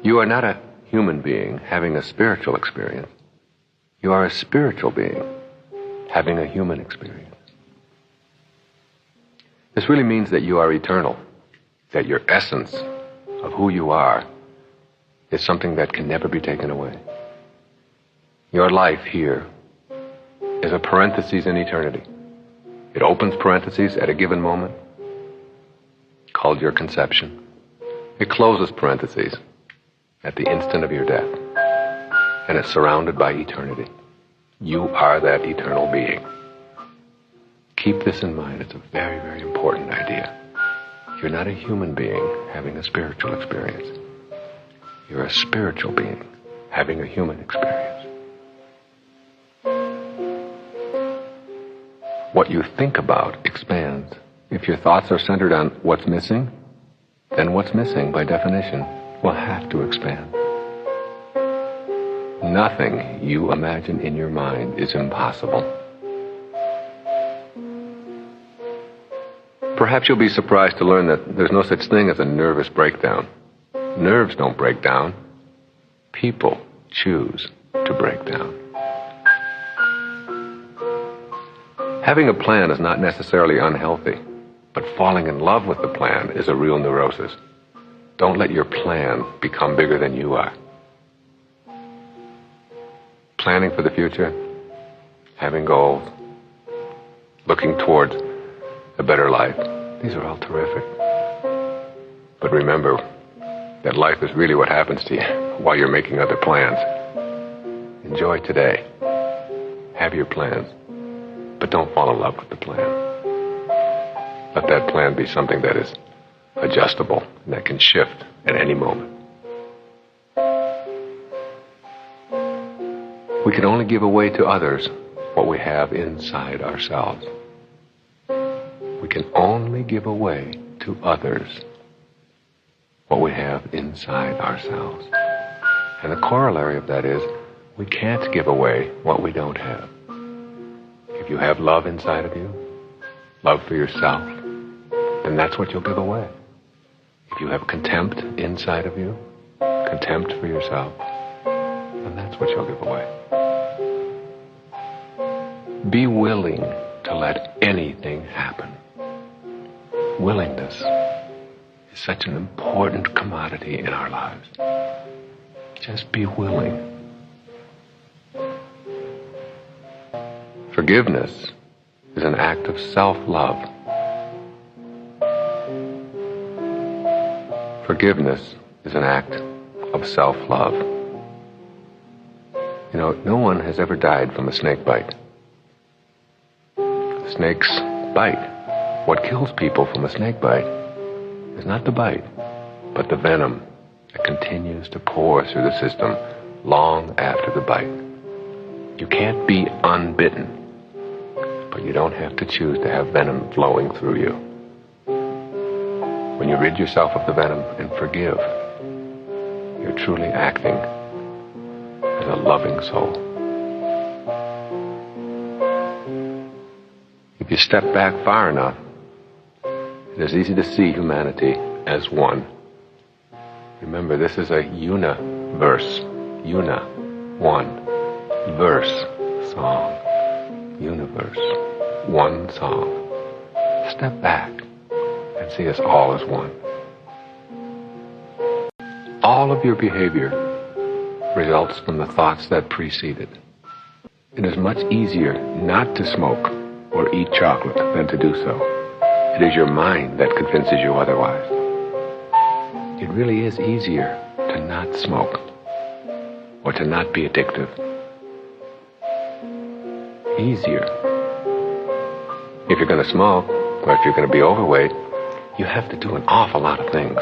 You are not a human being having a spiritual experience. You are a spiritual being having a human experience. This really means that you are eternal, that your essence of who you are is something that can never be taken away. Your life here is a parenthesis in eternity. It opens parentheses at a given moment, called your conception. It closes parentheses at the instant of your death, and it's surrounded by eternity. You are that eternal being. Keep this in mind. It's a very, very important idea. You're not a human being having a spiritual experience. You're a spiritual being having a human experience. What you think about expands. If your thoughts are centered on what's missing, then what's missing, by definition, will have to expand. Nothing you imagine in your mind is impossible. Perhaps you'll be surprised to learn that there's no such thing as a nervous breakdown. Nerves don't break down. People choose to break down. Having a plan is not necessarily unhealthy, but falling in love with the plan is a real neurosis. Don't let your plan become bigger than you are. Planning for the future, having goals, looking towards a better life, these are all terrific. But remember that life is really what happens to you while you're making other plans. Enjoy today. Have your plans, but don't fall in love with the plan. Let that plan be something that is adjustable and that can shift at any moment. We can only give away to others what we have inside ourselves. We can only give away to others what we have inside ourselves. And the corollary of that is, we can't give away what we don't have. If you have love inside of you, love for yourself, then that's what you'll give away. If you have contempt inside of you, contempt for yourself, then that's what you'll give away. Be willing to let anything happen. Willingness is such an important commodity in our lives. Just be willing. Forgiveness is an act of self-love. Forgiveness is an act of self-love. You know, no one has ever died from a snake bite. Snakes bite. What kills people from a snake bite is not the bite, but the venom that continues to pour through the system long after the bite. You can't be unbitten, but you don't have to choose to have venom flowing through you. When you rid yourself of the venom and forgive, you're truly acting as a loving soul. If you step back far enough, it is easy to see humanity as one. Remember, this is a universe. One. Verse, song. Universe. One song. Step back and see us all as one. All of your behavior results from the thoughts that precede it. It is much easier not to smoke or eat chocolate than to do so. It is your mind that convinces you otherwise. It really is easier to not smoke or to not be addictive. Easier. If you're going to smoke, or if you're going to be overweight, you have to do an awful lot of things.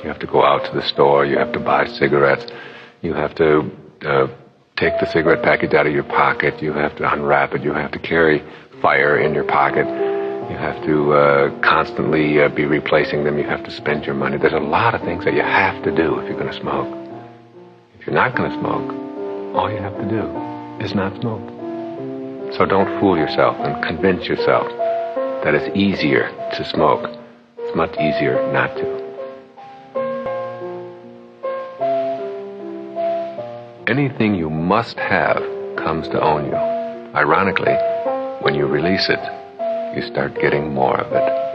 You have to go out to the store, you have to buy cigarettes, you have to take the cigarette package out of your pocket, you have to unwrap it, you have to carry fire in your pocket, you have to constantly be replacing them, you have to spend your money. There's a lot of things that you have to do if you're going to smoke. If you're not going to smoke, all you have to do is not smoke. So don't fool yourself and convince yourself that it's easier to smoke. It's much easier not to. anything you must have comes to own you. Ironically, when you release it, you start getting more of it.